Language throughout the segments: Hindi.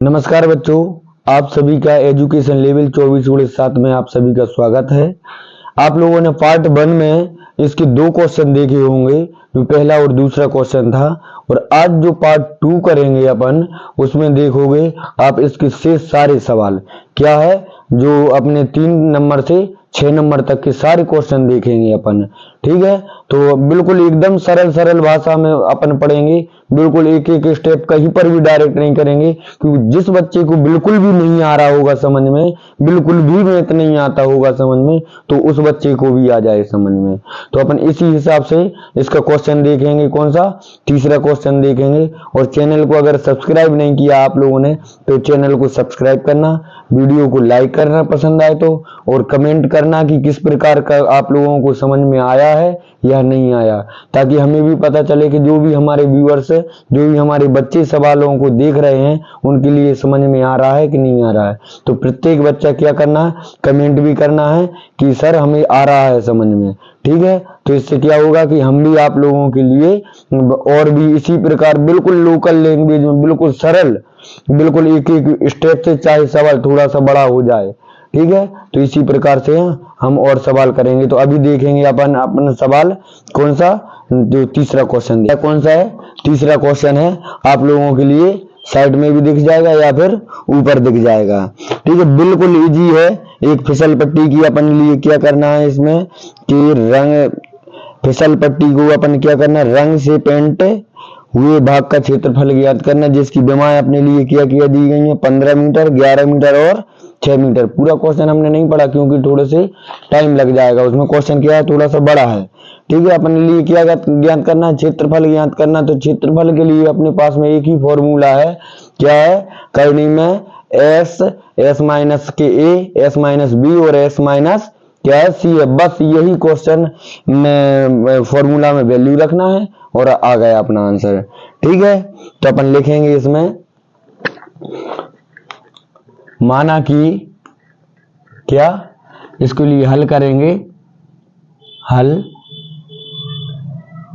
नमस्कार बच्चों, आप सभी का एजुकेशन लेवल 24/7 में आप सभी का स्वागत है। आप लोगों ने पार्ट 1 में इसके 2 क्वेश्चन देखे होंगे, जो पहला और दूसरा क्वेश्चन था। और आज जो पार्ट 2 करेंगे अपन, उसमें देखोगे आप इसके शेष सारे सवाल क्या है, जो अपने 3 नंबर से 6 नंबर तक के सारे क्वेश्चन देखेंगे अपन। ठीक है, तो बिल्कुल एकदम सरल भाषा में अपन पढ़ेंगे, बिल्कुल एक एक स्टेप कहीं पर भी डायरेक्ट नहीं करेंगे, क्योंकि जिस बच्चे को बिल्कुल भी नहीं आ रहा होगा समझ में, बिल्कुल भी मैथ नहीं आता होगा समझ में, तो उस बच्चे को भी आ जाए समझ में। तो अपन इसी हिसाब से इसका क्वेश्चन देखेंगे। कौन सा? तीसरा क्वेश्चन देखेंगे। और चैनल को अगर सब्सक्राइब नहीं किया आप लोगों ने, तो चैनल को सब्सक्राइब करना, वीडियो को लाइक करना पसंद आए तो, और कमेंट करना कि किस प्रकार का आप लोगों को समझ में आया है या नहीं आया, ताकि हमें भी पता चले कि जो भी हमारे व्यूअर्स, जो भी हमारे बच्चे सवालों को देख रहे हैं, उनके लिए समझ में आ रहा है कि नहीं आ रहा है। तो प्रत्येक बच्चा क्या करना है, कमेंट भी करना है कि सर हमें आ रहा है समझ में। ठीक है, तो इससे क्या होगा कि हम भी आप लोगों के लिए और भी इसी प्रकार बिल्कुल लोकल लैंग्वेज में, बिल्कुल सरल, बिल्कुल एक एक स्टेप से, चाहे सवाल थोड़ा सा बड़ा हो जाए। ठीक है, तो इसी प्रकार से हम और सवाल करेंगे। तो अभी देखेंगे अपन सवाल कौन सा, जो तीसरा क्वेश्चन है। कौन सा है? तीसरा क्वेश्चन है, आप लोगों के लिए साइड में भी दिख जाएगा या फिर ऊपर दिख जाएगा। ठीक है, बिल्कुल इजी है। एक फिसल पट्टी की अपन लिए क्या करना है इसमें कि रंग, फिसल पट्टी को अपन क्या करना, रंग से पेंट हुए भाग का क्षेत्रफल ज्ञात करना, जिसकी विमाएं अपने लिए क्या दी गई है, 15 मीटर, 11 मीटर और 6 मीटर। पूरा क्वेश्चन हमने नहीं पढ़ा क्योंकि थोड़े से टाइम लग जाएगा, उसमें क्वेश्चन क्या है, थोड़ा सा बड़ा है। ठीक है, अपने लिए क्या ज्ञात करना है, क्षेत्रफल ज्ञात करना। तो क्षेत्रफल के लिए अपने पास में एक ही फॉर्मूला है, क्या है, करनी में एस माइनस के ए, एस माइनस बी और एस माइनस क्या है, सी है। बस यही क्वेश्चन में फॉर्मूला में वैल्यू रखना है और आ गया अपना आंसर। ठीक है, तो अपन लिखेंगे इसमें, माना कि क्या, इसके लिए हल करेंगे, हल,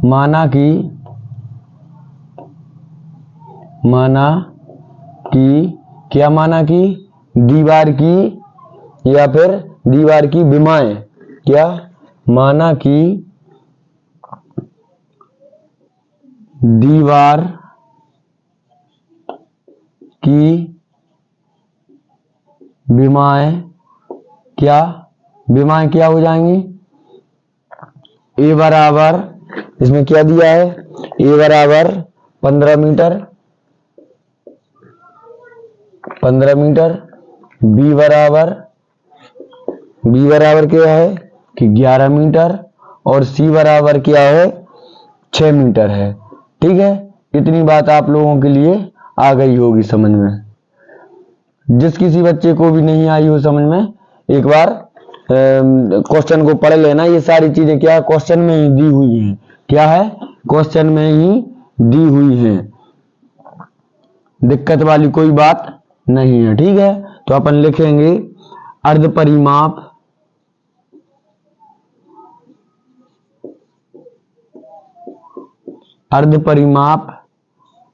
माना कि क्या, माना कि दीवार की या फिर दीवार की विमाएं, क्या, माना कि दीवार की विमाएं क्या हो जाएंगी, ए बराबर, इसमें क्या दिया है, ए बराबर 15 मीटर, बी बराबर क्या है कि 11 मीटर, और सी बराबर क्या है, 6 मीटर है। ठीक है, इतनी बात आप लोगों के लिए आ गई होगी समझ में। जिस किसी बच्चे को भी नहीं आई हो समझ में, एक बार क्वेश्चन को पढ़ लेना। ये सारी चीजें क्या है, क्वेश्चन में ही दी हुई हैं। क्या है, क्वेश्चन में ही दी हुई हैं, दिक्कत वाली कोई बात नहीं है। ठीक है, तो अपन लिखेंगे अर्ध परिमाप,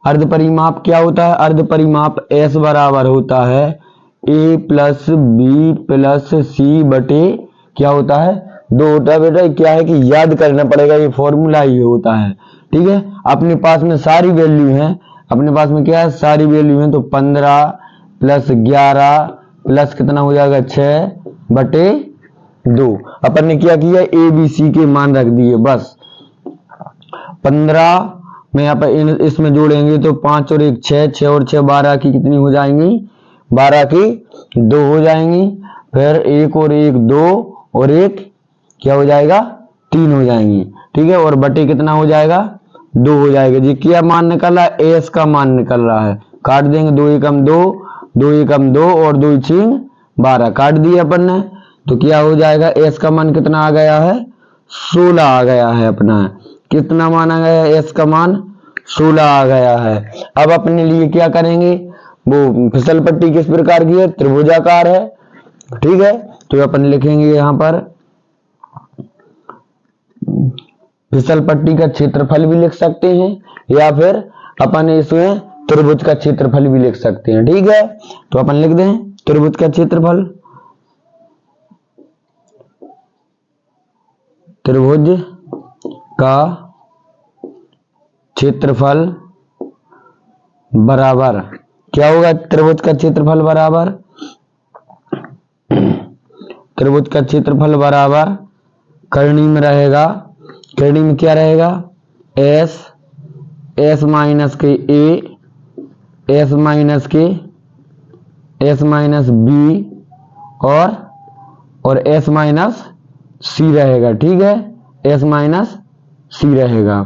अर्ध परिमाप क्या होता है, अर्ध परिमाप एस बराबर होता है ए प्लस बी प्लस सी बटे क्या होता है, 2 होता है। बेटा क्या है कि याद करना पड़ेगा, ये फॉर्मूला ही होता है। ठीक है, अपने पास में सारी वैल्यू है, अपने पास में क्या है, सारी वैल्यू है। तो 15 प्लस 11 प्लस कितना हो जाएगा, 6 बटे 2। अपन ने क्या किया, ए बी सी के मान रख दिए। बस 15 में यहाँ पर इसमें जोड़ेंगे तो 5 और 1 6, 6 और 6 12 की कितनी हो जाएंगी, 12 की 2 हो जाएंगी। फिर 1 और 1 2 और 1 क्या हो जाएगा, 3 हो जाएंगी। ठीक है, और बटे कितना हो जाएगा, 2 हो जाएगा। जी क्या मान निकल रहा है, एस का मान निकल रहा है। काट देंगे, 2 एकम 2, 2 एकम 2 और 2 6 12, काट दिए अपन ने। तो क्या हो जाएगा, एस का मान कितना आ गया है, 16 आ गया है अपना। कितना मान आ गया, एस का मान 16 आ गया है। अब अपने लिए क्या करेंगे, वो फिसल पट्टी किस प्रकार की है, त्रिभुजाकार है। ठीक है, तो अपन लिखेंगे यहां पर फिसल पट्टी का क्षेत्रफल भी लिख सकते हैं, या फिर अपन इसमें त्रिभुज का क्षेत्रफल भी लिख सकते हैं। ठीक है, तो अपन लिख दें त्रिभुज का क्षेत्रफल, त्रिभुज का क्षेत्रफल बराबर क्या होगा, त्रिभुज का क्षेत्रफल बराबर, त्रिभुज का क्षेत्रफल बराबर करनी में रहेगा, करनी में क्या रहेगा, एस, एस माइनस के ए, एस माइनस के, एस माइनस बी और एस माइनस सी रहेगा। ठीक है, एस माइनस सी रहेगा।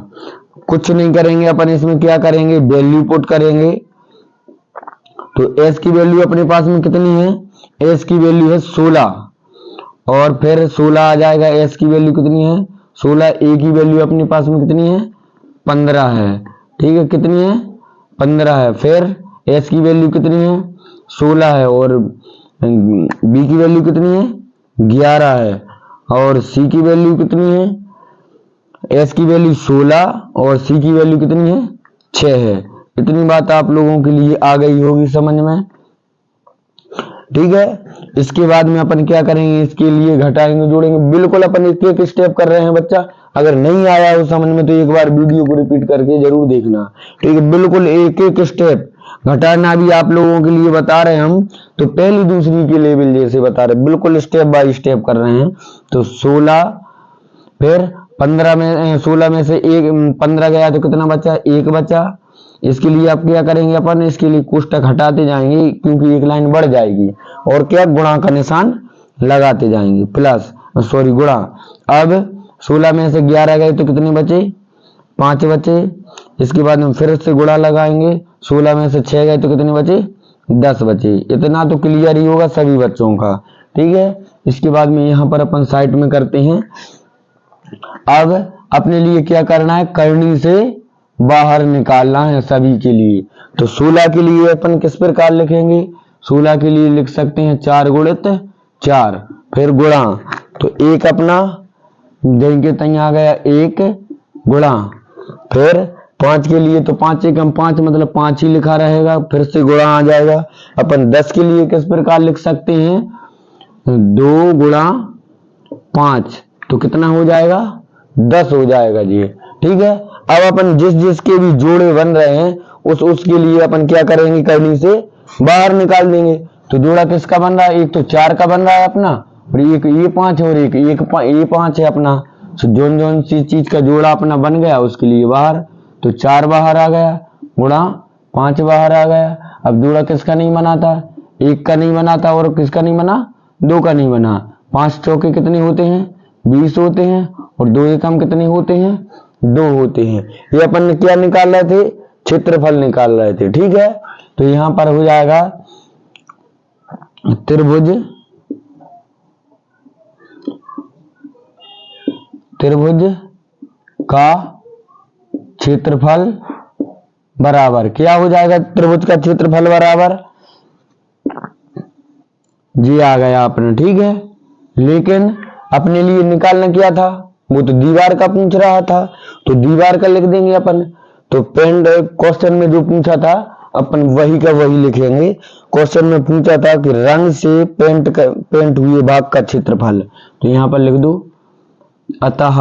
कुछ नहीं करेंगे अपन, इसमें क्या करेंगे, वैल्यू पुट करेंगे। तो एस की वैल्यू अपने पास में कितनी है, एस की वैल्यू है 16 और फिर 16 आ जाएगा, एस की वैल्यू कितनी है 16, ए की वैल्यू अपने पास में कितनी है 15 है। ठीक है, कितनी है 15 है। फिर एस की वैल्यू कितनी है 16 है और बी की वैल्यू कितनी है 11 है और सी की वैल्यू कितनी है, एस की वैल्यू 16 और सी की वैल्यू कितनी है 6 है। इतनी बात आप लोगों के लिए आ गई होगी समझ में। ठीक है, इसके बाद में अपन क्या करेंगे, इसके लिए घटाएंगे जोड़ेंगे, बिल्कुल अपन एक एक स्टेप कर रहे हैं बच्चा। अगर नहीं आया हो समझ में तो एक बार वीडियो को रिपीट करके जरूर देखना। ठीक है, बिल्कुल एक एक स्टेप घटाना भी आप लोगों के लिए बता रहे हैं हम, तो पहली दूसरी के लेवल जैसे बता रहे, बिल्कुल स्टेप बाय स्टेप कर रहे हैं। तो 16 फिर 15 में 16 में से एक 15 गया तो कितना बचा, एक बचा। इसके लिए आप क्या करेंगे, अपन इसके लिए कोष्टक हटाते जाएंगे क्योंकि एक लाइन बढ़ जाएगी और क्या गुणा का निशान लगाते जाएंगे, प्लस सॉरी गुणा। अब 16 में से 11 गए तो कितने बचे, 5 बचे। इसके बाद में फिर से गुणा लगाएंगे, 16 में से 6 गए तो कितने बचे, 10 बचे। इतना तो क्लियर ही होगा सभी बच्चों का। ठीक है, इसके बाद में यहाँ पर अपन साइड में करते हैं। अब अपने लिए क्या करना है, करनी से बाहर निकालना है सभी के लिए। तो 16 के लिए अपन किस प्रकार लिखेंगे, 16 के लिए लिख सकते हैं 4 गुणित 4 फिर गुणा। तो एक अपना देंगे तय आ गया, एक गुणा। फिर 5 के लिए तो 5 एकम 5 मतलब 5 ही लिखा रहेगा, फिर से गुणा आ जाएगा। अपन 10 के लिए किस प्रकार लिख सकते हैं, 2 गुणा 5 तो कितना हो जाएगा, 10 हो जाएगा जी। ठीक है, अब अपन जिस जिसके भी जोड़े बन रहे हैं उसके लिए अपन क्या करेंगे, करनी से बाहर निकाल देंगे। तो जोड़ा किसका बन रहा है, एक तो 4 का बन रहा है अपना और एक ये 5 और एक ये 5 है अपना। तो जोन जोन सी चीज का जोड़ा अपना बन गया उसके लिए बाहर। तो 4 बाहर आ गया गुणा 5 बाहर आ गया। अब जोड़ा किसका नहीं बना था, एक का नहीं बना था और किसका नहीं बना, 2 का नहीं बना। 5 चौके कितने होते हैं, 20 होते हैं और 2 एकम कितने होते हैं, 2 होते हैं। ये अपन ने क्या निकाल रहे थे, क्षेत्रफल निकाल रहे थे। ठीक है, तो यहां पर हो जाएगा त्रिभुज, त्रिभुज का क्षेत्रफल बराबर क्या हो जाएगा, त्रिभुज का क्षेत्रफल बराबर जी आ गया अपने। ठीक है, लेकिन अपने लिए निकालना क्या था, वो तो दीवार का पूछ रहा था तो दीवार का लिख देंगे अपन। तो पेंट क्वेश्चन में जो पूछा था अपन वही का वही लिखेंगे। क्वेश्चन में पूछा था कि रंग से पेंट हुए भाग का क्षेत्रफल, तो यहां पर लिख दो अतः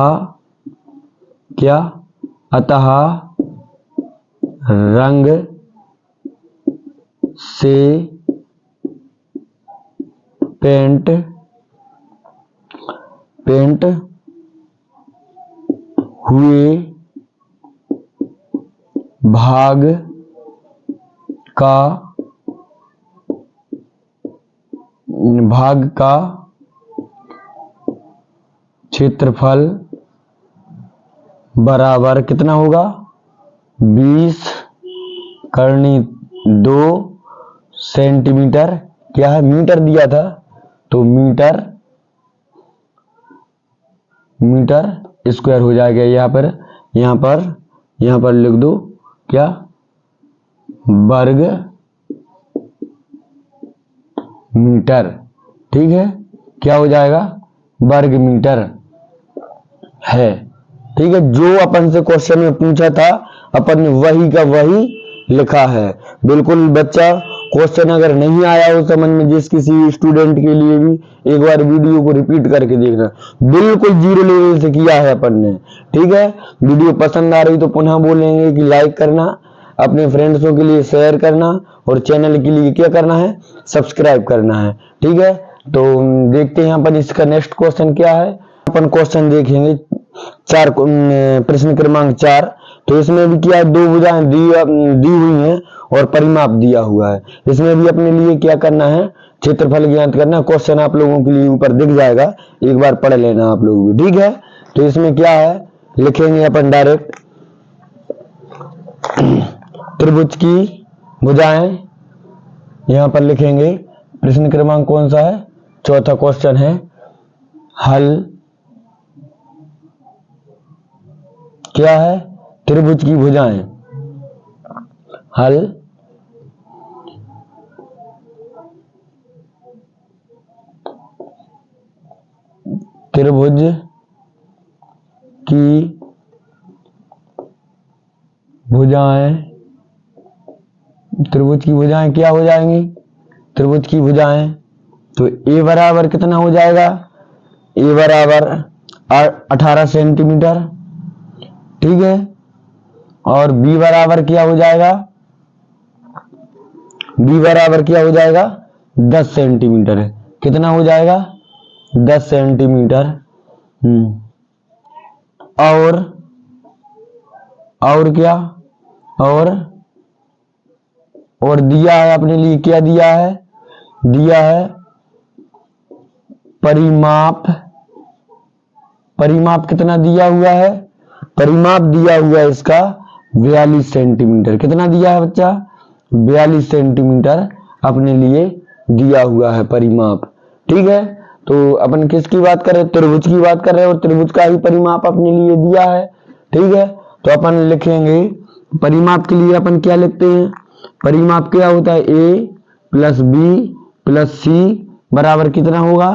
क्या, अतः रंग से पेंट हुए भाग का क्षेत्रफल बराबर कितना होगा, 20 करनी 2 सेंटीमीटर। क्या है, मीटर दिया था तो मीटर स्क्वायर हो जाएगा। यहाँ पर लिख दो क्या, वर्ग मीटर। ठीक है, क्या हो जाएगा, वर्ग मीटर है। ठीक है, जो अपन से क्वेश्चन में पूछा था अपन ने वही का वही लिखा है। बिल्कुल बच्चा, क्वेश्चन अगर नहीं आया हो समझ में जिस किसी स्टूडेंट के लिए भी, एक बार वीडियो को रिपीट करके देखना। बिल्कुल जीरो लेवल से किया है अपन ने। ठीक है, वीडियो पसंद आ रही तो पुनः बोलेंगे कि लाइक करना, अपने फ्रेंड्सों के लिए शेयर करना, और चैनल के लिए क्या करना है, सब्सक्राइब करना है। ठीक है, तो देखते हैं अपन इसका नेक्स्ट क्वेश्चन क्या है। अपन क्वेश्चन देखेंगे प्रश्न क्रमांक 4। तो इसमें भी क्या, दो भुजाएं दी हुई हैं और परिमाप दिया हुआ है। इसमें भी अपने लिए क्या करना है, क्षेत्रफल ज्ञात करना है। क्वेश्चन आप लोगों के लिए ऊपर दिख जाएगा, एक बार पढ़ लेना आप लोग भी। ठीक है, तो इसमें क्या है, लिखेंगे अपन डायरेक्ट त्रिभुज की भुजाएं यहां पर लिखेंगे। प्रश्न क्रमांक कौन सा है, चौथा क्वेश्चन है। हल क्या है, त्रिभुज की भुजाएं। हल त्रिभुज की भुजाएं। त्रिभुज की भुजाएं क्या हो जाएंगी, त्रिभुज की भुजाएं, तो ए बराबर कितना हो जाएगा, ए बराबर 18 सेंटीमीटर। ठीक है, और बी बराबर क्या हो जाएगा, बी बराबर क्या हो जाएगा 10 सेंटीमीटर है। कितना हो जाएगा 10 सेंटीमीटर। और क्या, और दिया है अपने लिए, क्या दिया है, दिया है परिमाप। परिमाप कितना दिया हुआ है, परिमाप दिया हुआ है इसका 42 सेंटीमीटर। कितना दिया है बच्चा, 42 सेंटीमीटर अपने लिए दिया हुआ है परिमाप। ठीक है, तो अपन किसकी बात कर रहे हैं, त्रिभुज की बात कर रहे हैं, और त्रिभुज का ही परिमाप अपने लिए दिया है। ठीक है, तो अपन लिखेंगे परिमाप के लिए अपन क्या लिखते हैं, परिमाप क्या होता है, ए प्लस बी प्लस सी बराबर कितना होगा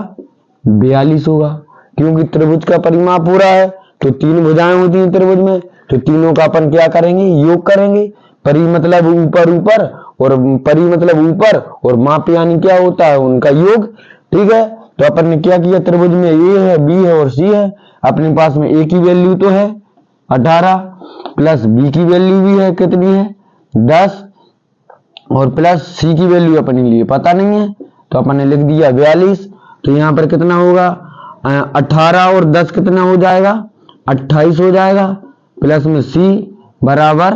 42 होगा। क्योंकि त्रिभुज का परिमाप हो रहा है, तो तीन भुजाएं होती हैं त्रिभुज में, तो तीनों का अपन क्या करेंगे, योग करेंगे। परि मतलब ऊपर ऊपर, और परि मतलब ऊपर, और माप यानी क्या होता है, उनका योग। ठीक है, तो अपन ने क्या किया, त्रिभुज में ए है, बी है और सी है। अपने पास में ए की वैल्यू तो है 18, प्लस बी की वैल्यू भी है, कितनी है 10, और प्लस सी की वैल्यू अपने लिए पता नहीं है, तो अपन ने लिख दिया 42। तो यहाँ पर कितना होगा 18 और 10 कितना हो जाएगा 28 हो जाएगा, प्लस में सी बराबर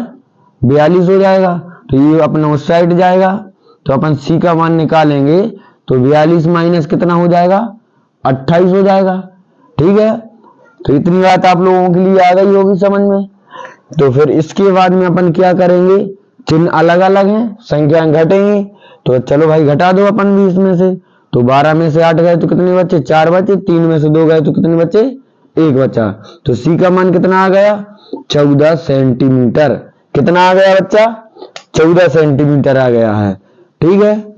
42 हो जाएगा। तो ये अपना उस साइड जाएगा, तो अपन सी का मान निकालेंगे, तो 42 माइनस कितना हो जाएगा 28 हो जाएगा। ठीक है, तो इतनी बात आप लोगों के लिए आ गई होगी समझ में। तो फिर इसके बाद में अपन क्या करेंगे, चिन्ह अलग अलग हैं, संख्या घटेंगी, तो चलो भाई घटा दो अपन भी इसमें से। तो 12 में से 8 गए तो कितने बचे, 4 बचे। 3 में से 2 गए तो कितने बचे, 1 बचा। तो सी का मान कितना आ गया 14 सेंटीमीटर। कितना आ गया बच्चा, 14 सेंटीमीटर आ गया है। ठीक है,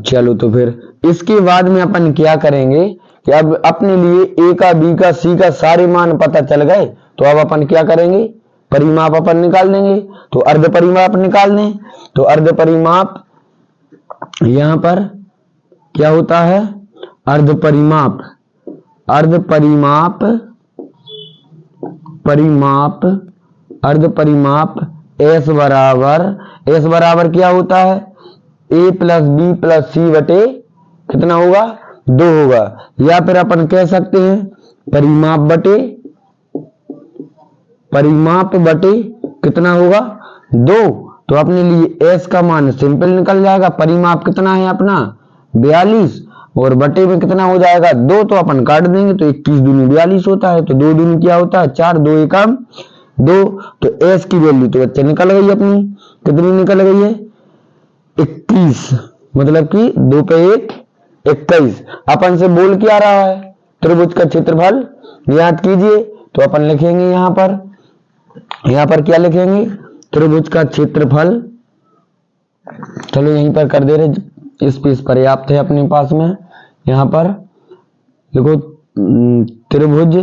चलो तो फिर इसके बाद में अपन क्या करेंगे कि अब अपने लिए ए का, बी का, सी का सारे मान पता चल गए, तो अब अपन क्या करेंगे, परिमाप अपन निकाल लेंगे। तो अर्ध परिमाप निकाल लें, तो अर्ध परिमाप यहां पर क्या होता है, अर्ध परिमाप, अर्ध परिमाप, परिमाप, अर्ध परिमाप एस बराबर क्या होता है, ए प्लस बी प्लस सी बटे कितना होगा 2 होगा। या फिर अपन कह सकते हैं परिमाप बटे कितना होगा 2। तो अपने लिए एस का मान सिंपल निकल जाएगा। परिमाप कितना है अपना 42, और बटे में कितना हो जाएगा 2, तो अपन काट देंगे, तो 21 दूनी 42 होता है। तो 2 दूनी क्या होता है 4, 2 एकम 2। तो एस की वैल्यू तो बच्चे निकल गई अपनी, कितनी निकल गई है 21, मतलब कि 2 पे 1 21। अपन से बोल क्या रहा है, त्रिभुज का क्षेत्रफल ज्ञात कीजिए। तो अपन लिखेंगे यहां पर क्या लिखेंगे, त्रिभुज का क्षेत्रफल। चलो यहीं पर कर दे रहे, स्पेस पर्याप्त है अपने पास में। यहां पर देखो त्रिभुज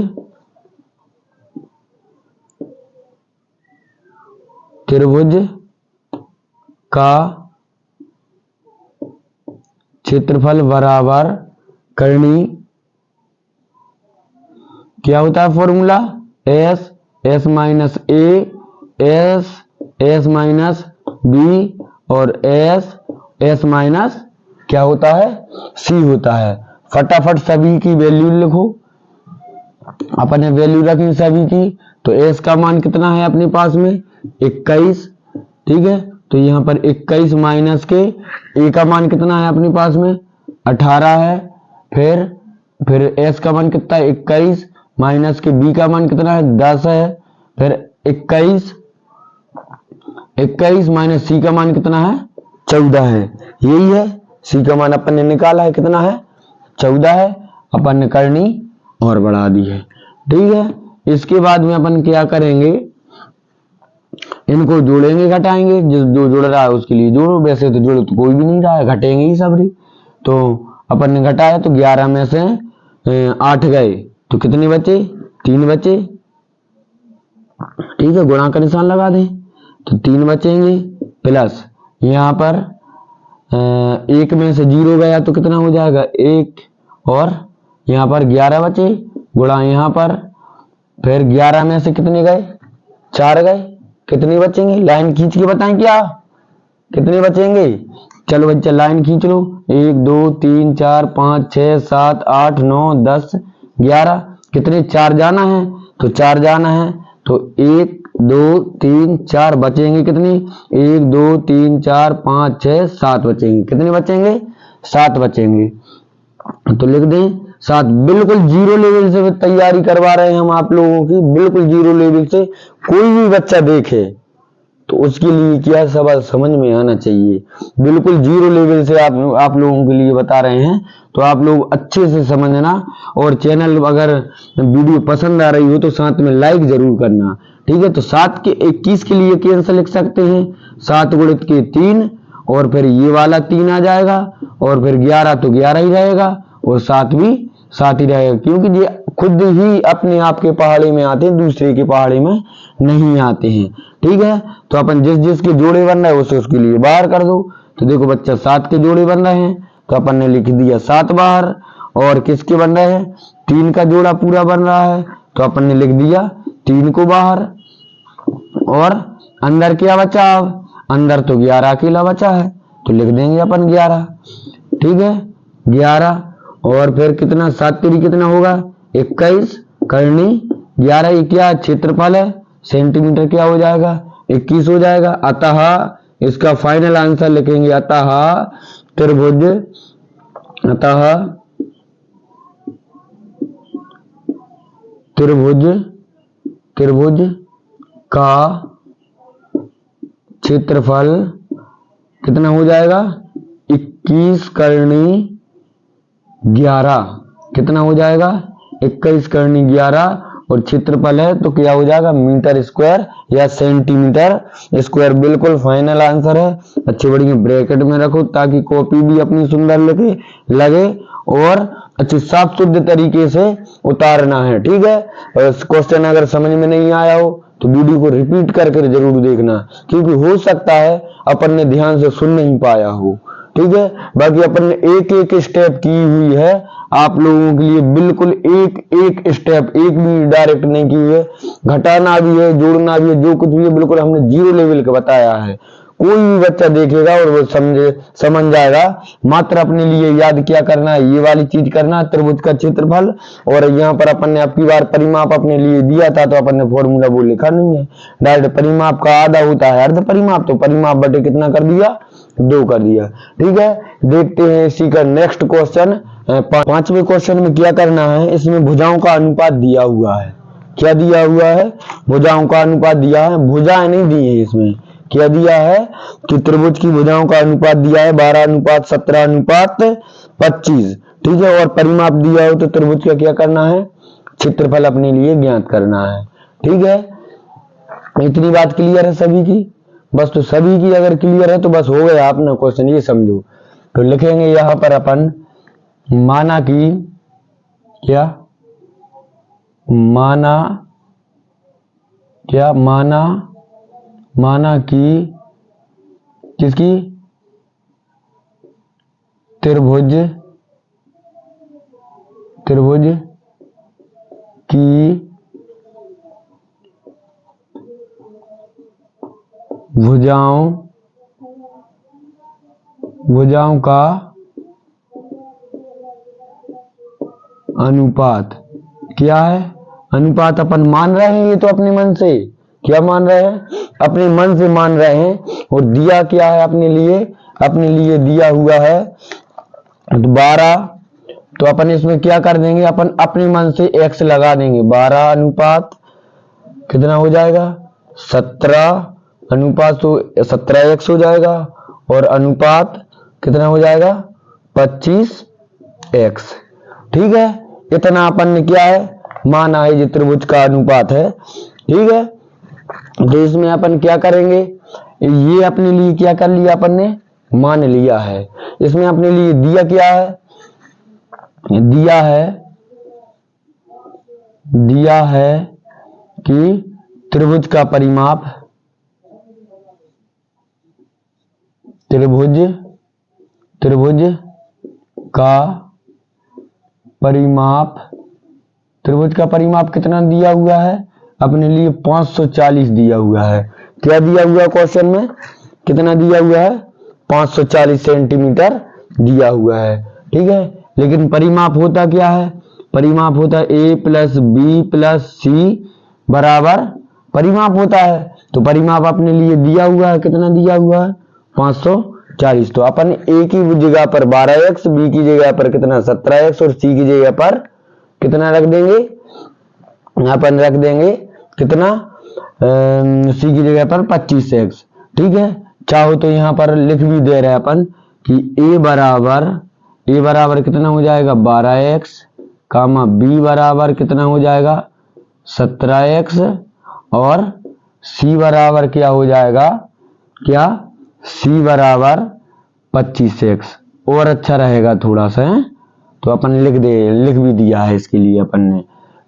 का क्षेत्रफल बराबर करनी, क्या होता है फॉर्मूला, एस माइनस ए, एस माइनस बी और एस माइनस क्या होता है, सी होता है। फटाफट सभी की वैल्यू लिखो, अपने वैल्यू रखी सभी की। तो एस का मान कितना है अपने पास में 21, ठीक है। तो यहाँ पर 21 माइनस के ए का मान कितना है अपने पास में 18 है। फिर एस का मान कितना है 21 माइनस के बी का मान कितना है 10 है। फिर 21 माइनस सी का मान कितना है 14 है। यही है सी का मान अपन ने निकाला है कितना है 14 है। अपन ने करनी और बढ़ा दी है, ठीक है। इसके बाद में अपन क्या करेंगे, इनको जोड़ेंगे घटाएंगे, जो जुड़ रहा है उसके लिए जोड़ो, वैसे तो जोड़ तो कोई भी नहीं रहा है, घटेंगे ही सबरी। तो अपन ने घटाया तो 11 में से 8 गए तो कितने बचे 3 बचे, ठीक है। गुणा का निशान लगा दें तो 3 बचेंगे, प्लस यहाँ पर 1 में से 0 गया तो कितना हो जाएगा 1, और यहाँ पर 11 बचे, गुणा यहाँ पर, फिर 11 में से कितने गए 4 गए, कितने बचेंगे, लाइन खींच के बताएं क्या कितने बचेंगे। चलो बच्चा लाइन खींच लो, 1 2 3 4 5 6 7 8 9 10 11, कितने 4 जाना है तो 4 जाना है तो 1 2 3 4 बचेंगे, कितने 1 2 3 4 5 6 7 बचेंगे, कितने बचेंगे 7 बचेंगे। तो लिख दें 7। बिल्कुल जीरो लेवल से तैयारी करवा रहे हैं हम आप लोगों की, बिल्कुल जीरो लेवल से। कोई भी बच्चा देखे तो उसके लिए क्या सवाल समझ में आना चाहिए, बिल्कुल जीरो लेवल से आप लोगों के लिए बता रहे हैं। तो आप लोग अच्छे से समझना, और चैनल अगर वीडियो पसंद आ रही हो तो साथ में लाइक जरूर करना, ठीक है। तो 7 के 21 के लिए कैंसिल लिख सकते हैं 7 गुणित के 3, और फिर ये वाला 3 आ जाएगा, और फिर 11 तो 11 ही रहेगा, और 7 भी 7 ही रहेगा, क्योंकि ये खुद ही अपने आप के पहाड़े में आते हैं, दूसरे के पहाड़े में नहीं आते हैं, ठीक है। तो अपन जिस जिसके जोड़े बन रहे हैं उसे उसके लिए बाहर कर दो। तो देखो बच्चा 7 के जोड़े बन रहे हैं तो अपन ने लिख दिया 7 बाहर, और किसके बन रहे हैं 3 का जोड़ा पूरा बन रहा है तो अपन ने लिख दिया 3 को बाहर, और अंदर क्या बचा, अब अंदर तो 11 अकेला बचा है तो लिख देंगे अपन 11, ठीक है 11। और फिर कितना 7 3 कितना होगा 21 करनी 11, ये क्या क्षेत्रफल है सेंटीमीटर, क्या हो जाएगा 21 हो जाएगा। अतः इसका फाइनल आंसर लिखेंगे अतः त्रिभुज का क्षेत्रफल कितना हो जाएगा 21 करनी 11, कितना हो जाएगा 21 करनी 11, और क्षेत्रफल है तो क्या हो जाएगा मीटर स्क्वायर या सेंटीमीटर स्क्वायर। बिल्कुल फाइनल आंसर है। अच्छी बढ़िया ब्रैकेट में रखो ताकि कॉपी भी अपनी सुंदर लगे और अच्छी साफ शुद्ध तरीके से उतारना है, ठीक है। और क्वेश्चन अगर समझ में नहीं आया हो तो वीडियो को रिपीट करके जरूर देखना, क्योंकि हो सकता है अपन ने ध्यान से सुन नहीं पाया हो, ठीक है। बाकी अपन ने एक एक स्टेप की हुई है आप लोगों के लिए, बिल्कुल एक एक स्टेप, एक भी डायरेक्ट नहीं की है, घटाना भी है जोड़ना भी है, जो कुछ भी है बिल्कुल हमने जीरो लेवल का बताया है। कोई भी बच्चा देखेगा और वो समझ जाएगा। मात्र अपने लिए याद क्या करना है, ये वाली चीज करना है त्रिभुज का क्षेत्रफल, और यहाँ पर अपन ने आपकी बार परिमाप अपने लिए दिया था तो अपन ने फॉर्मूला वो लिखा नहीं है, डायरेक्ट परिमाप का आधा होता है अर्ध परिमाप, तो परिमाप बटे कितना कर दिया 2 कर दिया, ठीक है। देखते हैं इसी का नेक्स्ट क्वेश्चन। 5वें क्वेश्चन में क्या करना है, इसमें भुजाओं का अनुपात दिया हुआ है। क्या दिया हुआ है, भुजाओं का अनुपात दिया है, भुजाएं नहीं दी है इसमें। क्या दिया है कि त्रिभुज की भुजाओं का अनुपात दिया है 12:17:25, ठीक है। और परिमाप दिया हो तो त्रिभुज का क्या करना है क्षेत्रफल अपने लिए ज्ञात करना है, ठीक है। इतनी बात क्लियर है सभी की, बस। तो सभी की अगर क्लियर है तो बस हो गया अपना क्वेश्चन, ये समझो। तो लिखेंगे यहां पर अपन माना कि क्या माना कि किसकी, त्रिभुज की भुजाओं का अनुपात क्या है। अनुपात अपन मान रहे हैं, ये तो अपने मन से क्या मान रहे हैं, अपने मन से मान रहे हैं। और दिया क्या है अपने लिए दिया हुआ है 12। तो अपन इसमें क्या कर देंगे, अपन अपने मन से x लगा देंगे। 12 अनुपात कितना हो जाएगा 17 अनुपात, तो 17x हो जाएगा। और अनुपात कितना हो जाएगा 25x। ठीक है, इतना अपन ने क्या है माना है, ये त्रिभुज का अनुपात है। ठीक है, तो इसमें अपन क्या करेंगे, ये अपने लिए क्या कर लिया अपन ने, मान लिया है। इसमें अपने लिए दिया क्या है, दिया है कि त्रिभुज का परिमाप, त्रिभुज का परिमाप कितना दिया हुआ है अपने लिए 540 दिया हुआ है। क्या दिया हुआ क्वेश्चन में, कितना दिया हुआ है 540 सेंटीमीटर दिया हुआ है। ठीक है, लेकिन परिमाप होता क्या है, परिमाप होता है a प्लस बी प्लस सी बराबर परिमाप होता है। तो परिमाप अपने लिए दिया हुआ है, कितना दिया हुआ है 540। तो अपन a की जगह पर 12x, b की जगह पर कितना 17x और c की जगह पर कितना रख देंगे, अपन रख देंगे कितना c की जगह पर 25x। ठीक है, चाहो तो यहाँ पर लिख भी दे रहे हैं अपन कि a बराबर कितना हो जाएगा 12x, कामा b बराबर कितना हो जाएगा 17x, और c बराबर क्या हो जाएगा, क्या c बराबर 25x। और अच्छा रहेगा थोड़ा सा है, तो अपन लिख भी दिया है इसके लिए अपन ने।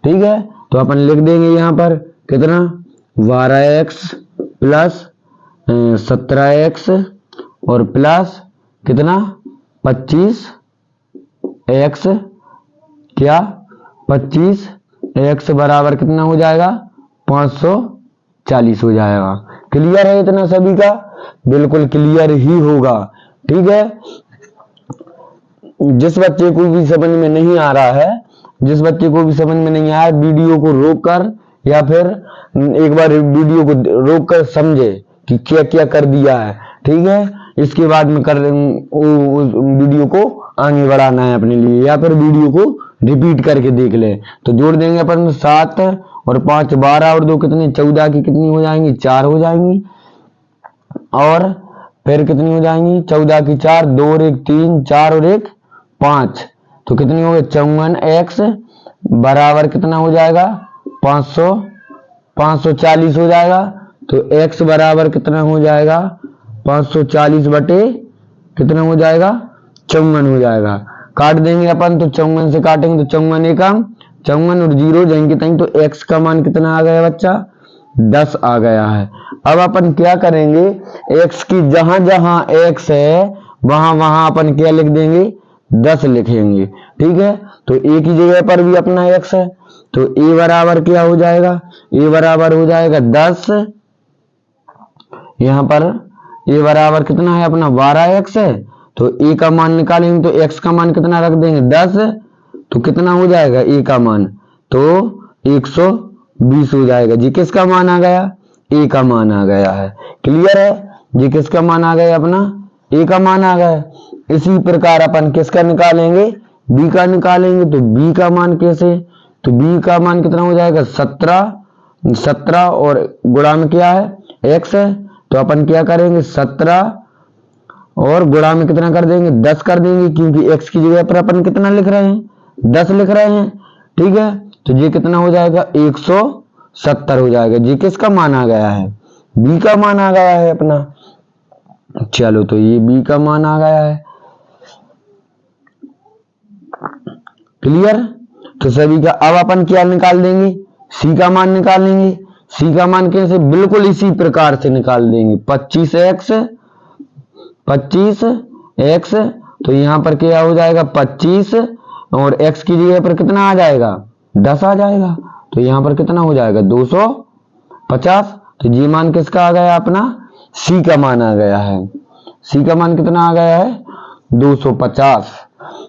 ठीक है, तो अपन लिख देंगे यहाँ पर कितना 12x प्लस 17x और प्लस कितना 25x, क्या 25x बराबर कितना हो जाएगा 540 हो जाएगा। क्लियर है इतना सभी का, बिल्कुल क्लियर ही होगा। ठीक है, जिस बच्चे को भी समझ में नहीं आ रहा है, वीडियो को रोक कर या फिर एक बार वीडियो को रोक कर समझे कि क्या क्या कर दिया है। ठीक है, इसके बाद में वीडियो को आगे बढ़ाना है अपने लिए, या फिर वीडियो को रिपीट करके देख ले। तो जोड़ देंगे अपन 7 और 5 12 और 2 कितनी 14 की कितनी हो जाएंगी 4 हो जाएंगी, और फिर कितनी हो जाएंगी 14 की 4, 2 और 1 3, 4 और 1 5, तो कितनी हो गई 54x बराबर कितना हो जाएगा 540 हो जाएगा। तो x बराबर कितना हो जाएगा 540 बटे कितना हो जाएगा 54 हो जाएगा। काट देंगे अपन, तो 54 से काटेंगे तो 54 एकम 54 और 0 जाएंगे तहीं, तो x का मान कितना आ गया बच्चा 10 आ गया है। अब अपन क्या करेंगे, x की जहां जहां x है वहां अपन क्या लिख देंगे 10 लिखेंगे। ठीक है, तो a की जगह पर भी अपना x है, तो a बराबर क्या हो जाएगा, a बराबर हो जाएगा 10, यहाँ पर a बराबर कितना है अपना 12x है, तो a का मान निकालेंगे तो x का मान कितना रख देंगे 10, तो कितना हो जाएगा a का मान तो 120 हो जाएगा। जी किसका मान आ गया, a का मान आ गया है। क्लियर है, जी किसका मान आ गया अपना a का मान आ गया। इसी प्रकार अपन किसका निकालेंगे, b का निकालेंगे। तो b का मान कैसे, तो b का मान कितना हो जाएगा 17 और गुणा में क्या है x है, तो अपन क्या करेंगे 17 और गुणा में कितना कर देंगे 10 कर देंगे, क्योंकि x की जगह पर अपन कितना लिख रहे हैं 10 लिख रहे हैं। ठीक है, तो ये कितना हो जाएगा 170 हो जाएगा। जी किसका मान आ गया है, b का मान आ गया है अपना। चलो, तो ये b का मान आ गया है। क्लियर, तो सभी का अब अपन क्या निकाल देंगे, c का मान निकाल लेंगे। c का मान कैसे, बिल्कुल इसी प्रकार से निकाल देंगे 25x 25 x, तो यहाँ पर क्या हो जाएगा 25 और x की जगह पर कितना आ जाएगा 10 आ जाएगा, तो यहाँ पर कितना हो जाएगा 250। तो ये मान किसका आ गया अपना c का मान आ गया है, c का मान कितना आ गया है 250।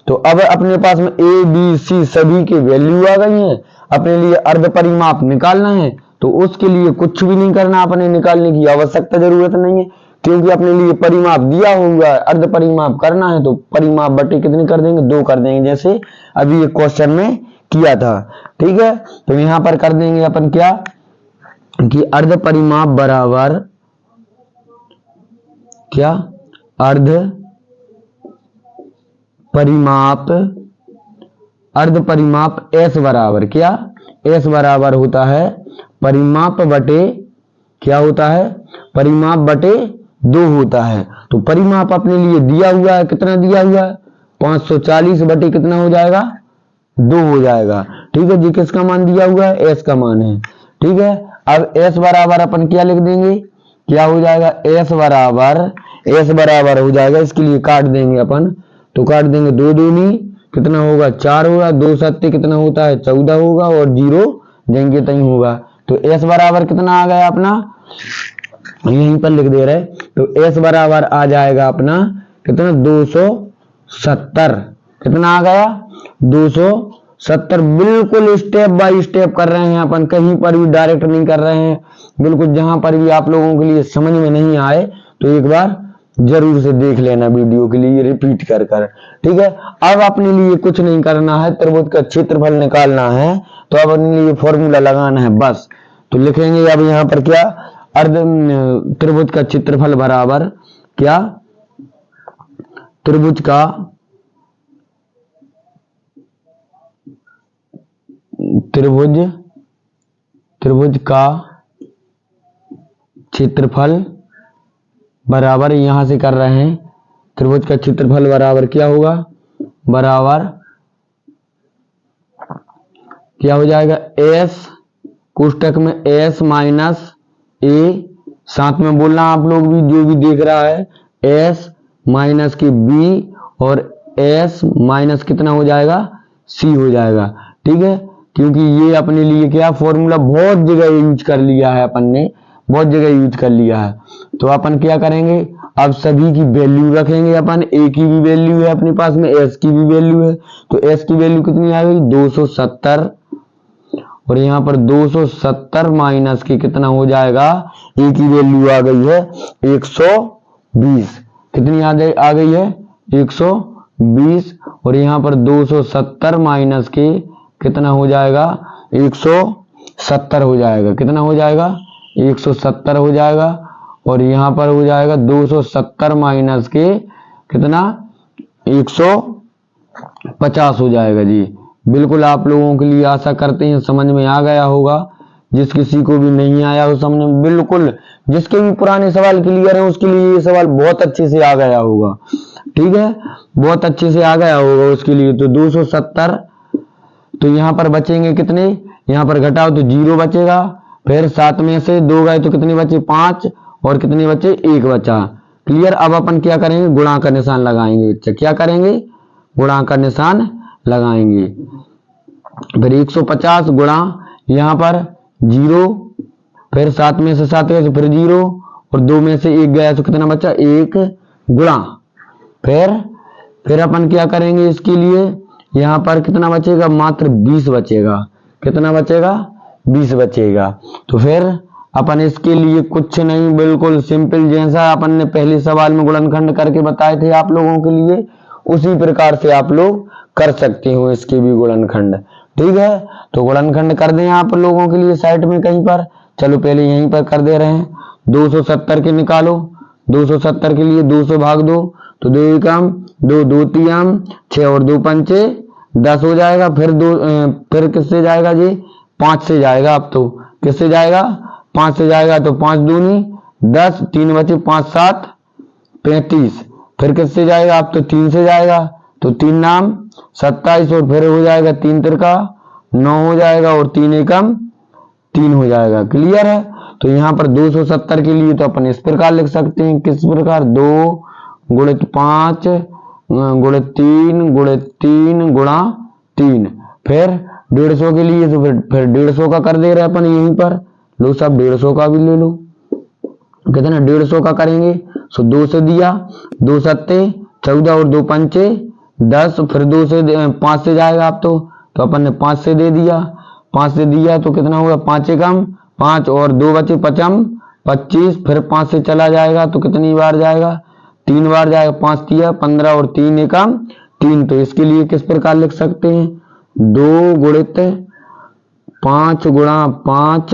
तो अब अपने पास में a b c सभी की वैल्यू आ गई है, अपने लिए अर्ध परिमाप निकालना है, तो उसके लिए कुछ भी नहीं करना, अपने निकालने की आवश्यकता जरूरत नहीं है, क्योंकि अपने लिए परिमाप दिया हुआ है, अर्ध परिमाप करना है तो परिमाप बटे कितनी कर देंगे 2 कर देंगे, जैसे अभी एक क्वेश्चन में किया था। ठीक है, तो यहां पर कर देंगे अपन क्या कि अर्ध परिमाप बराबर क्या, अर्ध परिमाप S बराबर क्या, S बराबर होता है परिमाप बटे क्या होता है, परिमाप बटे 2 होता है। तो परिमाप अपने लिए दिया हुआ है, कितना दिया हुआ है 540 बटे कितना हो जाएगा 2 हो जाएगा। ठीक है जी, किसका मान दिया हुआ है S का मान है। ठीक है, अब S बराबर अपन क्या लिख देंगे, क्या हो जाएगा S बराबर हो जाएगा, इसके लिए काट देंगे अपन, तो काट देंगे 2 दूनी कितना होगा 4 होगा, 2 सत्ते कितना होता है 14 होगा और 0 देंगे तई होगा। तो S बराबर कितना आ गया अपना, यहीं पर लिख दे रहे, तो S बराबर आ जाएगा अपना कितना 270, कितना आ गया 270। बिल्कुल स्टेप बाय स्टेप कर रहे हैं अपन, कहीं पर भी डायरेक्ट नहीं कर रहे हैं, बिल्कुल जहां पर भी आप लोगों के लिए समझ में नहीं आए तो एक बार जरूर से देख लेना वीडियो के लिए रिपीट कर कर। ठीक है, अब अपने लिए कुछ नहीं करना है, त्रिभुज का क्षेत्रफल निकालना है, तो अब अपने लिए फॉर्मूला लगाना है बस। तो लिखेंगे अब यहाँ पर क्या, अर्ध त्रिभुज का क्षेत्रफल बराबर क्या, त्रिभुज का क्षेत्रफल बराबर, यहां से कर रहे हैं, त्रिभुज का क्षेत्रफल बराबर क्या होगा, बराबर क्या हो जाएगा S कोष्टक में S माइनस A, साथ में बोलना आप लोग भी जो भी देख रहा है, S माइनस की B और S माइनस कितना हो जाएगा C हो जाएगा। ठीक है, क्योंकि ये अपने लिए क्या फॉर्मूला बहुत जगह यूज कर लिया है, अपन ने बहुत जगह यूज कर लिया है। तो अपन क्या करेंगे, अब सभी की वैल्यू रखेंगे अपन, A की भी वैल्यू है अपने पास में, S की भी वैल्यू है, तो S की वैल्यू कितनी आ गई 270 और यहाँ पर 270 माइनस की कितना हो जाएगा, A की वैल्यू आ गई है 120, कितनी आ गई है 120 और यहाँ पर 270 माइनस के कितना हो जाएगा 170 हो जाएगा, कितना हो जाएगा 170 हो जाएगा और यहाँ पर हो जाएगा 270 माइनस के कितना 150 हो जाएगा जी। बिल्कुल आप लोगों के लिए आशा करते हैं समझ में आ गया होगा, जिस किसी को भी नहीं आया हो समझ में, बिल्कुल जिसके भी पुराने सवाल क्लियर है उसके लिए ये सवाल बहुत अच्छे से आ गया होगा। ठीक है, बहुत अच्छे से आ गया होगा उसके लिए। तो 270, तो यहाँ पर बचेंगे कितने, यहाँ पर घटाओ तो 0 बचेगा, फिर 7 में से 2 गए तो कितने बचे 5 और कितने बचे 1 बचा। क्लियर, अब अपन क्या करेंगे गुणा का निशान लगाएंगे, क्या करेंगे गुणा का निशान लगाएंगे, फिर 150 गुणा यहाँ पर 0, फिर 7 में से 7 गए तो फिर 0 और 2 में से 1 गया तो कितना बचा 1 गुणा, फिर अपन क्या करेंगे इसके लिए, यहाँ पर कितना बचेगा मात्र 20 बचेगा, कितना बचेगा 20 बचेगा। तो फिर अपन इसके लिए कुछ नहीं, बिल्कुल सिंपल जैसा अपन ने पहले सवाल में गुणनखंड करके बताए थे आप लोगों के लिए, उसी प्रकार से आप लोग कर सकते हो इसके भी गुणनखंड। ठीक है, तो गुणनखंड कर दें आप लोगों के लिए साइड में कहीं पर, चलो पहले यहीं पर कर दे रहे हैं। 270 के निकालो, 270 के लिए 200 भाग 2, तो 2 एकम 2, 2 तियम 6 और 2 पंचे 10 हो जाएगा। फिर किससे जाएगा जी 5 से जाएगा, अब तो किससे जाएगा 5 से जाएगा, तो 5 दूनी 10, 3 बचे 5 7 35, फिर किससे जाएगा अब तो 3 से जाएगा, तो 3 नाम 27 और फिर हो जाएगा 3 तिरका 9 हो जाएगा और 3 एकम 3 हो जाएगा। क्लियर है, तो यहाँ पर 270 के लिए तो अपन इस प्रकार लिख सकते हैं, किस प्रकार 2 गुणित 5 गुणित 3 गुणित 3 गुणा 3। फिर 150 के लिए तो फिर 150 का कर दे रहे अपन यहीं पर। लो सब 150 का भी ले लो। कितना 150 का करेंगे, सो 2 से दिया, 2 सत्ते 14 और 2 पंचे 10, फिर 2 से 5 से जाएगा आप तो अपन ने 5 से दे दिया। 5 से दिया तो कितना हुआ, 5 एकम 5 और 2 बचे 5 25, फिर 5 से चला जाएगा तो कितनी बार जाएगा, 3 बार जाएगा। 5 दिया 15 और 3 एकम 3। तो इसके लिए किस प्रकार लिख सकते हैं, 2 गुणित 5 गुणा 5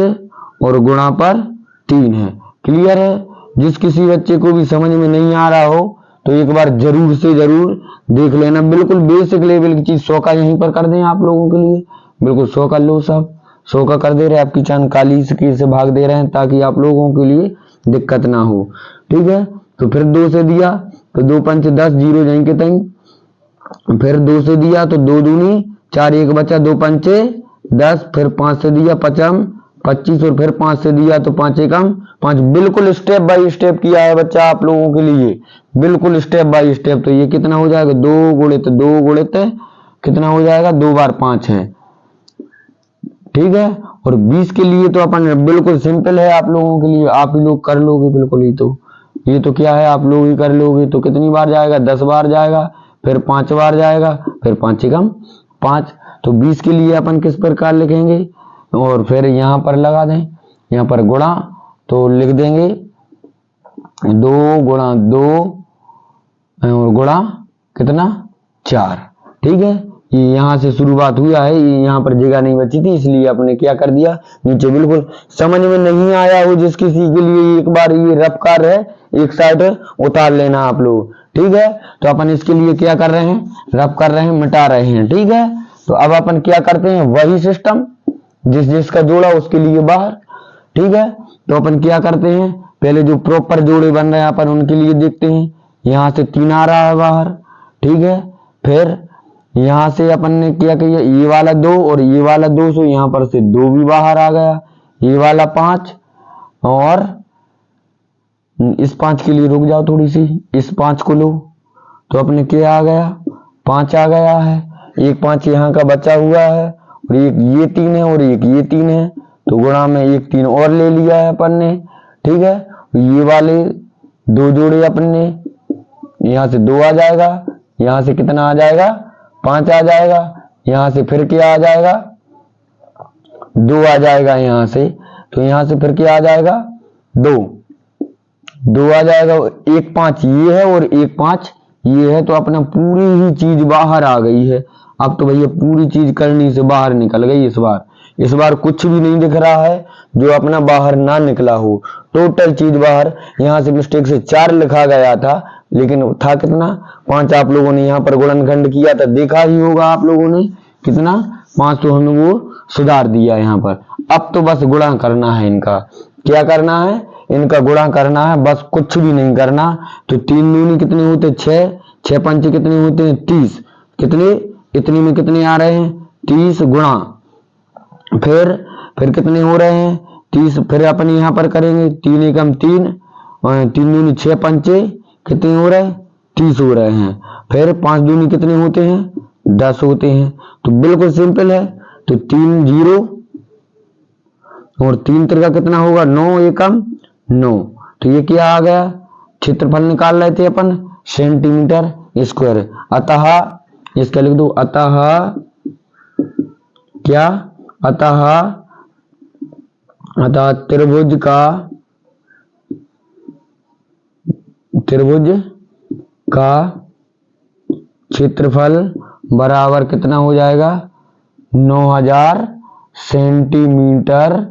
और गुणा पर 3 है। क्लियर है। जिस किसी बच्चे को भी समझ में नहीं आ रहा हो तो एक बार जरूर से जरूर देख लेना। बिल्कुल बेसिक लेवल की चीज 100 का यहीं पर कर दें आप लोगों के लिए। बिल्कुल 100 कर लो सब, 100 का कर दे रहे हैं। आपकी चांद काली से भाग दे रहे हैं ताकि आप लोगों के लिए दिक्कत ना हो। ठीक है, तो फिर 2 से दिया तो 2 पंच 10, 0 जाएंगे के तई। फिर 2 से दिया तो 2 दूनी 4, 1 बचा, 2 पंचे 10, फिर 5 से दिया 5 25 और फिर 5 से दिया तो 5 एकम 5। बिल्कुल स्टेप बाय स्टेप किया है बच्चा आप लोगों के लिए, बिल्कुल स्टेप बाय स्टेप। तो ये कितना हो जाएगा, 2 गुणित कितना हो जाएगा, 2 बार 5 है। ठीक है, और 20 के लिए तो अपन बिल्कुल सिंपल है आप लोगों के लिए, आप ही लोग कर लोगे बिल्कुल। ये तो क्या है, आप लोग ही कर लोगे। तो कितनी बार जाएगा, 10 बार जाएगा, फिर 5 बार जाएगा, फिर 5 एकम 5। तो 20 के लिए अपन किस प्रकार लिखेंगे, और फिर यहाँ पर लगा दें, यहाँ पर गुणा तो लिख देंगे 2 गुणा 2 और गुणा कितना 4। ठीक है, ये यहाँ से शुरुआत हुआ है, ये यहाँ पर जगह नहीं बची थी इसलिए आपने क्या कर दिया नीचे। बिल्कुल समझ में नहीं आया हो जिस किसी के लिए, एक बार ये रफ कार्य है, एक साइड उतार लेना आप लोग। ठीक है, तो अपन इसके लिए क्या कर रहे हैं, रफ कर रहे हैं, मिटा रहे हैं। ठीक है, तो अब अपन क्या करते हैं, वही सिस्टम जिसका जोड़ा उसके लिए बाहर। ठीक है, तो अपन क्या करते हैं, पहले जो प्रॉपर जोड़े बन रहे हैं अपन उनके लिए देखते हैं। यहाँ से 3 आ रहा है बाहर। ठीक है, फिर यहाँ से अपन ने क्या किया, ये वाला 2 और ये वाला 2, सो यहाँ पर से 2 भी बाहर आ गया। ये वाला 5 और इस 5 के लिए रुक जाओ थोड़ी सी, इस 5 को लो तो अपने क्या आ गया, 5 आ गया है। एक 5 यहाँ का बचा हुआ है और एक ये 3 है और एक ये 3 है, तो गुणा में एक 3 और ले लिया है अपन ने। ठीक है, ये वाले 2 जोड़े अपन ने, यहाँ से 2 आ जाएगा, यहाँ से कितना आ जाएगा, 5 आ जाएगा, यहाँ से फिर क्या आ जाएगा, 2 आ जाएगा यहाँ से, तो यहाँ से फिर क्या आ जाएगा, 2 आ जाएगा। एक 5 ये है और एक 5 ये है, तो अपना पूरी ही चीज बाहर आ गई है। अब तो भैया पूरी चीज करनी से बाहर निकल गई। इस बार कुछ भी नहीं दिख रहा है जो अपना बाहर ना निकला हो, टोटल चीज बाहर। यहाँ से मिस्टेक से 4 लिखा गया था लेकिन था कितना, 5। आप लोगों ने यहाँ पर गुणनखंड किया था, देखा ही होगा आप लोगों ने कितना 5, तो हमने वो सुधार दिया यहाँ पर। अब तो बस गुणा करना है इनका, क्या करना है, इनका गुणा करना है, बस कुछ भी नहीं करना। तो 3 दूनी कितने होते, 6, 6 पंचे कितने होते हैं, 30। कितने, इतनी में कितने आ रहे हैं, 30 गुणा, फिर कितने हो रहे हैं, 30। फिर अपन यहाँ पर करेंगे 3 एकम 3 और 3 दूनी 6 पंचे कितने हो रहे हैं, 30 हो रहे हैं। फिर 5 दूनी कितने होते हैं, 10 होते हैं। तो बिल्कुल सिंपल है। तो 3 0 और 3 तिरका कितना होगा, 9 एकम 9। तो ये क्या आ गया, क्षेत्रफल निकाल रहे थे अपन, सेंटीमीटर स्क्वायर। अतः इसका लिख दो, अतः क्या, अतः त्रिभुज का क्षेत्रफल बराबर कितना हो जाएगा, 9000 सेंटीमीटर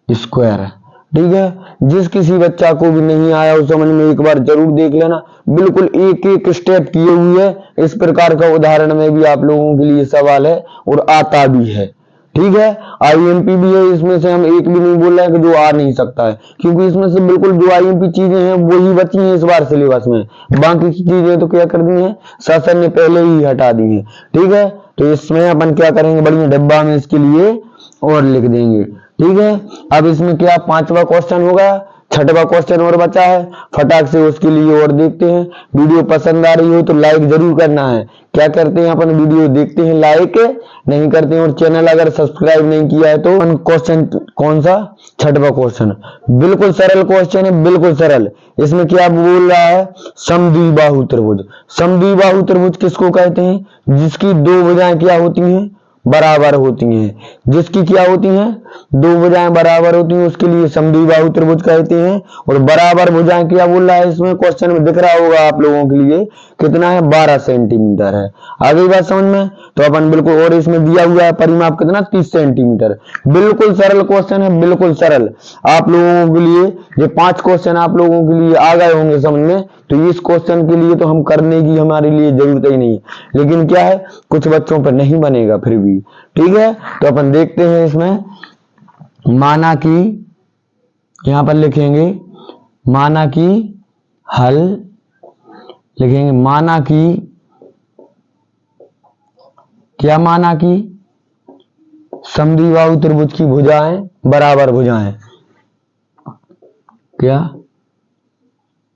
स्क्वायर। ठीक है, जिस किसी बच्चा को भी नहीं आया उस समझ में एक बार जरूर देख लेना। बिल्कुल एक एक स्टेप किए हुए है। इस प्रकार का उदाहरण में भी आप लोगों के लिए सवाल है और आता भी है। ठीक है, आईएमपी भी है, इसमें से हम एक भी नहीं बोल रहे हैं कि जो आ नहीं सकता है, क्योंकि इसमें से बिल्कुल जो आईएमपी चीजें हैं वही बची हैं इस बार सिलेबस में। बाकी की चीजें तो क्या कर दी है, शासन ने पहले ही हटा दी है। ठीक है, तो इसमें अपन क्या करेंगे, बढ़िया डब्बा में इसके लिए और लिख देंगे। ठीक है, अब इसमें क्या 5वां क्वेश्चन हो गया, छठवां क्वेश्चन और बचा है, फटाक से उसके लिए और देखते हैं। वीडियो पसंद आ रही हो तो लाइक जरूर करना है। क्या करते हैं अपन, वीडियो देखते हैं, लाइक नहीं करते हैं, और चैनल अगर सब्सक्राइब नहीं किया है तो क्वेश्चन कौन सा, छठवां क्वेश्चन, बिल्कुल सरल क्वेश्चन है, बिल्कुल सरल। इसमें क्या बोल रहा है, समद्विबाहु त्रिभुज। समद्विबाहु त्रिभुज किसको कहते हैं, जिसकी दो भुजाएं क्या होती हैं, बराबर होती हैं। जिसकी क्या होती हैं, दो भुजाएं बराबर होती हैं, उसके लिए समद्विबाहु त्रिभुज कहते हैं। और बराबर भुजाएं क्या बोल रहा है, इसमें क्वेश्चन में दिख रहा होगा आप लोगों के लिए, कितना है, 12 सेंटीमीटर है। आगे बात समझ में, तो अपन बिल्कुल, और इसमें दिया हुआ है परिमाप कितना, 30 सेंटीमीटर। बिल्कुल सरल क्वेश्चन है, बिल्कुल सरल। आप लोगों के लिए ये 5 क्वेश्चन आप लोगों के लिए आ गए होंगे समझ में, तो इस क्वेश्चन के लिए तो हम करने की हमारे लिए जरूरत ही नहीं, लेकिन क्या है, कुछ बच्चों पर नहीं बनेगा फिर भी, ठीक है। तो अपन देखते हैं इसमें, माना कि यहां पर लिखेंगे, माना कि हल लिखेंगे, माना कि क्या, माना कि समद्विबाहु त्रिभुज की भुजाएं बराबर भुजाएं, क्या,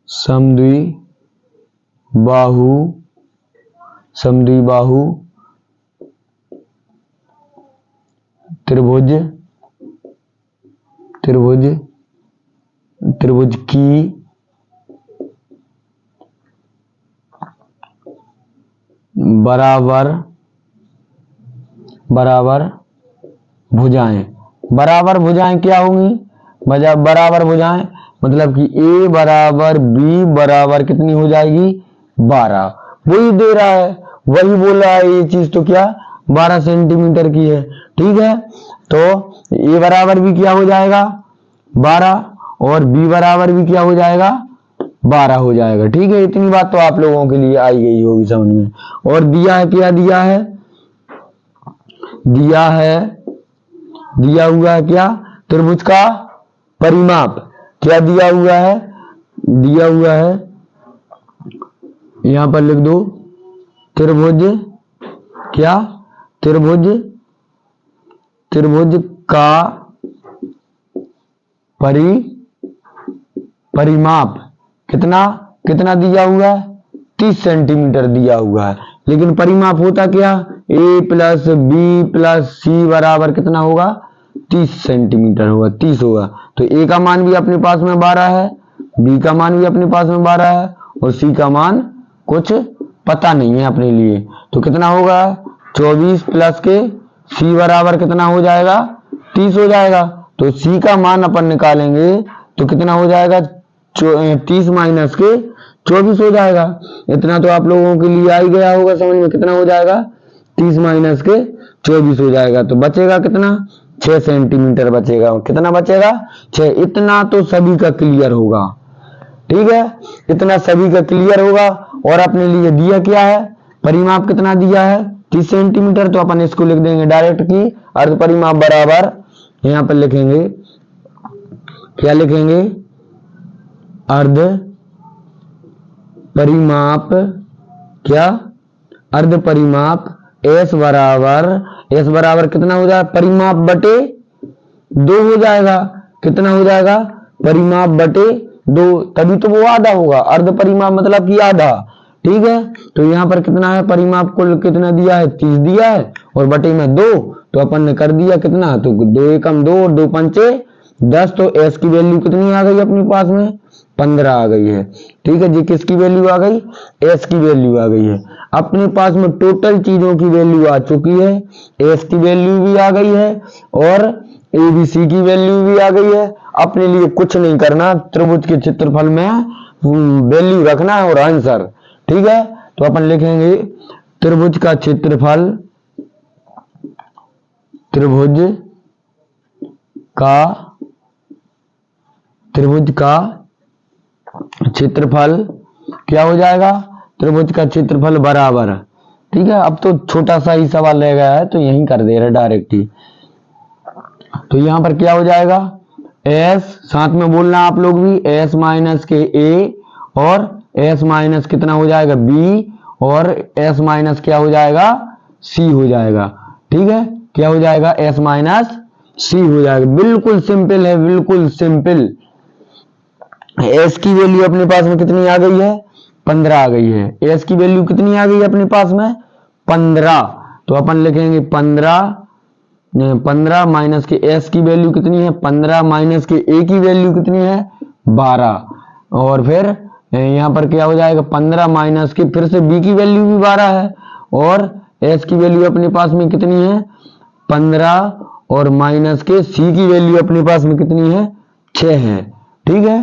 समद्विबाहु त्रिभुज की बराबर भुजाएं। बराबर भुजाएं क्या होंगी, बराबर भुजाएं मतलब कि ए बराबर बी बराबर कितनी हो जाएगी, 12। वही दे रहा है, वही बोल रहा है, ये चीज तो क्या, 12 सेंटीमीटर की है, ठीक है। तो ए बराबर भी क्या हो जाएगा, 12, और बी बराबर भी क्या हो जाएगा, 12 हो जाएगा, ठीक है। इतनी बात तो आप लोगों के लिए आई गई होगी समझ में। और दिया है, क्या दिया है, दिया हुआ है क्या, त्रिभुज का परिमाप। क्या दिया हुआ है, दिया हुआ है, यहां पर लिख दो, त्रिभुज क्या, त्रिभुज का परिमाप कितना दिया हुआ है, 30 सेंटीमीटर दिया हुआ है। लेकिन परिमाप होता क्या, a प्लस बी प्लस सी बराबर कितना होगा, 30 सेंटीमीटर होगा, 30 होगा। तो a का मान भी अपने पास में 12 है, b का मान भी अपने पास में 12 है, और c का मान कुछ पता नहीं है अपने लिए। तो कितना होगा, 24 प्लस के c बराबर कितना हो जाएगा, 30 हो जाएगा। तो c का मान अपन निकालेंगे तो कितना हो जाएगा, 30 माइनस के 24 हो जाएगा। इतना तो आप लोगों के लिए आ ही गया होगा समझ में, कितना हो जाएगा, 30 माइनस के 24 हो जाएगा। तो बचेगा कितना, 6 सेंटीमीटर बचेगा। कितना बचेगा, 6। इतना तो सभी का क्लियर होगा, ठीक है, इतना सभी का क्लियर होगा। और अपने लिए दिया क्या है, परिमाप कितना दिया है, 30 सेंटीमीटर। तो अपन इसको लिख देंगे डायरेक्ट की अर्ध परिमाप बराबर, यहां पर लिखेंगे, क्या लिखेंगे, अर्ध परिमाप, क्या, अर्ध परिमाप S बराबर कितना हो जाएगा, परिमाप बटे 2 हो जाएगा। कितना हो जाएगा, परिमाप बटे 2, तभी तो वो आधा होगा। अर्ध परिमाप मतलब कि आधा, ठीक है। तो यहाँ पर कितना है, परिमाप कुल कितना दिया है, 30 दिया है, और बटे में 2, तो अपन ने कर दिया कितना, तो 2 एकम 2 और 2 पंचे 10। तो S की वैल्यू कितनी आ गई अपने पास में, 15 आ गई है, ठीक है जी। किसकी वैल्यू आ गई, S की वैल्यू आ गई है। अपने पास में टोटल चीजों की वैल्यू आ चुकी है, S की वैल्यू भी आ गई है, और ABC की वैल्यू भी आ गई है। अपने लिए कुछ नहीं करना, त्रिभुज के क्षेत्रफल में वैल्यू रखना है और आंसर, ठीक है। तो अपन लिखेंगे त्रिभुज का क्षेत्रफल, त्रिभुज का क्षेत्रफल क्या हो जाएगा, त्रिभुज का क्षेत्रफल बराबर, ठीक है। अब तो छोटा सा ही सवाल रह गया है तो यहीं कर दे रहे डायरेक्ट ही। तो यहां पर क्या हो जाएगा, S, साथ में बोलना आप लोग भी, S माइनस के A, और S माइनस कितना हो जाएगा, B, और S माइनस क्या हो जाएगा, C हो जाएगा, ठीक है। क्या हो जाएगा, S माइनस C हो जाएगा। बिल्कुल सिंपल है, बिल्कुल सिंपल। एस की वैल्यू अपने पास में कितनी आ गई है, 15 आ गई है। एस की वैल्यू कितनी आ गई है अपने पास में, 15। तो अपन लिखेंगे 15 माइनस के एस की वैल्यू कितनी है, 15 माइनस के ए की वैल्यू कितनी है, 12। और फिर यहाँ पर क्या हो जाएगा, 15 माइनस के फिर से बी की वैल्यू भी 12 है, और एस की वैल्यू अपने पास में कितनी है, 15, और माइनस के सी की वैल्यू अपने पास में कितनी है, 6 है। ठीक है,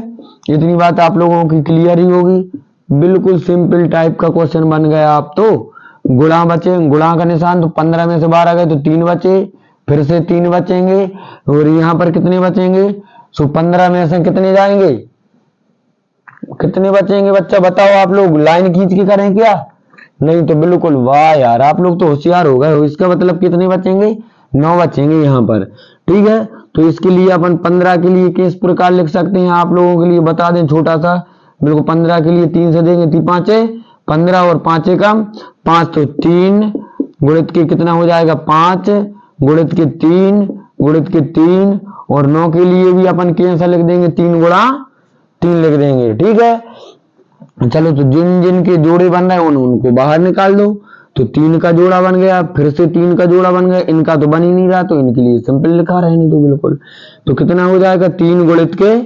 इतनी बात आप लोगों की क्लियर ही होगी। बिल्कुल सिंपल टाइप का क्वेश्चन बन गया। आप तो गुणा बचे, गुणा का निशान, तो 15 में से 12 गए तो 3 बचे, फिर से 3 बचेंगे, और यहाँ पर कितने बचेंगे, सो 15 में से कितने जाएंगे, कितने बचेंगे बच्चा बताओ। आप लोग लाइन खींच के करें क्या, नहीं तो बिल्कुल वाह यार, आप लोग तो होशियार हो गए हो। इसका मतलब कितने बचेंगे, 9 बचेंगे यहाँ पर। ठीक है, तो इसके लिए अपन 15 के लिए किस प्रकार लिख सकते हैं, आप लोगों के लिए बता दें छोटा सा। बिल्कुल 15 के लिए 3 से देंगे, 3 पांचे 15 और 5 कम 5, तो 3 गुणित के कितना हो जाएगा, 5 गुणित के 3 गुणित के 3, और 9 के लिए भी अपन कैसा लिख देंगे, 3 गुणा 3 लिख देंगे। ठीक है, चलो तो जिन जिन के जोड़े बन रहे हैं उनको बाहर निकाल दो। तो 3 का जोड़ा बन गया, फिर से 3 का जोड़ा बन गया, इनका तो बन ही नहीं रहा, तो इनके लिए सिंपल लिखा रहने दो बिल्कुल। तो कितना हो जाएगा, 3 गुणित के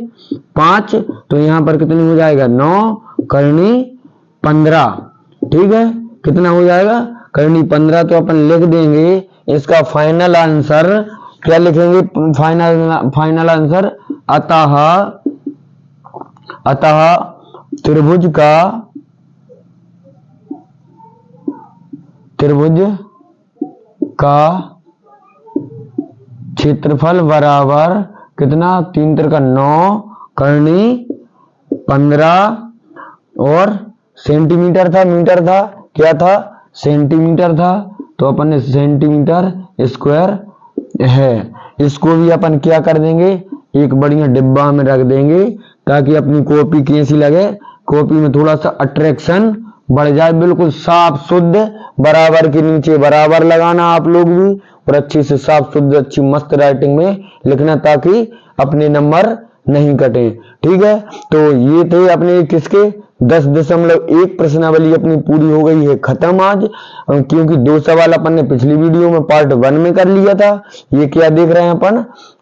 5, तो यहाँ पर कितनी हो जाएगा, 9 करनी 15। ठीक है, कितना हो जाएगा, करनी 15। तो अपन लिख देंगे इसका फाइनल आंसर, क्या लिखेंगे, फाइनल आंसर, अतः त्रिभुज का क्षेत्रफल बराबर कितना, 3 त्रिका 9 करनी 15, और सेंटीमीटर था, मीटर था, क्या था, सेंटीमीटर था, तो अपन ने सेंटीमीटर स्क्वायर है। इसको भी अपन क्या कर देंगे, एक बढ़िया डिब्बा में रख देंगे, ताकि अपनी कॉपी कैसी लगे, कॉपी में थोड़ा सा अट्रैक्शन बढ़ जाए। बिल्कुल साफ शुद्ध, बराबर के नीचे बराबर लगाना आप लोग भी, और अच्छी से साफ शुद्ध अच्छी मस्त राइटिंग में लिखना, ताकि अपने नंबर नहीं कटे। ठीक है, तो ये थे अपने किसके 10.1 प्रश्नावली अपनी पूरी हो गई है खत्म आज, क्योंकि 2 सवाल अपन ने पिछली वीडियो में पार्ट 1 में कर लिया था। ये क्या देख रहे हैं अपन,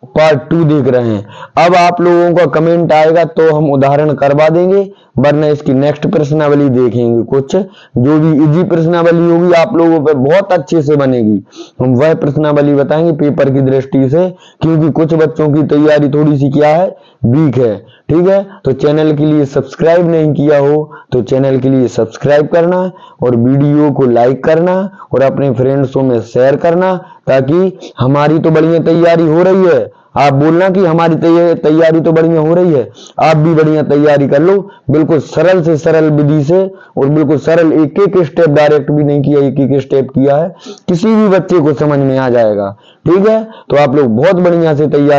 पार्ट 2 देख रहे हैं। अब आप लोगों का कमेंट आएगा तो हम उदाहरण करवा देंगे, वरना इसकी नेक्स्ट प्रश्नावली देखेंगे। कुछ जो भी इजी प्रश्नावली होगी आप लोगों पे बहुत अच्छे से बनेगी, हम वह प्रश्नावली बताएंगे पेपर की दृष्टि से, क्योंकि कुछ बच्चों की तैयारी थोड़ी सी क्या है, वीक है। ठीक है, तो चैनल के लिए सब्सक्राइब नहीं किया हो तो चैनल के लिए सब्सक्राइब करना, और वीडियो को लाइक करना, और अपने फ्रेंड्सों में शेयर करना, ताकि हमारी तो बढ़िया तैयारी हो रही है। आप बोलना कि हमारी तैयारी तो बढ़िया हो रही है, आप भी बढ़िया तैयारी कर लो, बिल्कुल सरल से सरल विधि से, और बिल्कुल सरल, एक एक स्टेप डायरेक्ट भी नहीं किया, एक एक स्टेप किया है, किसी भी बच्चे को समझ में आ जाएगा। ठीक है, तो आप लोग बहुत बढ़िया से तैयारी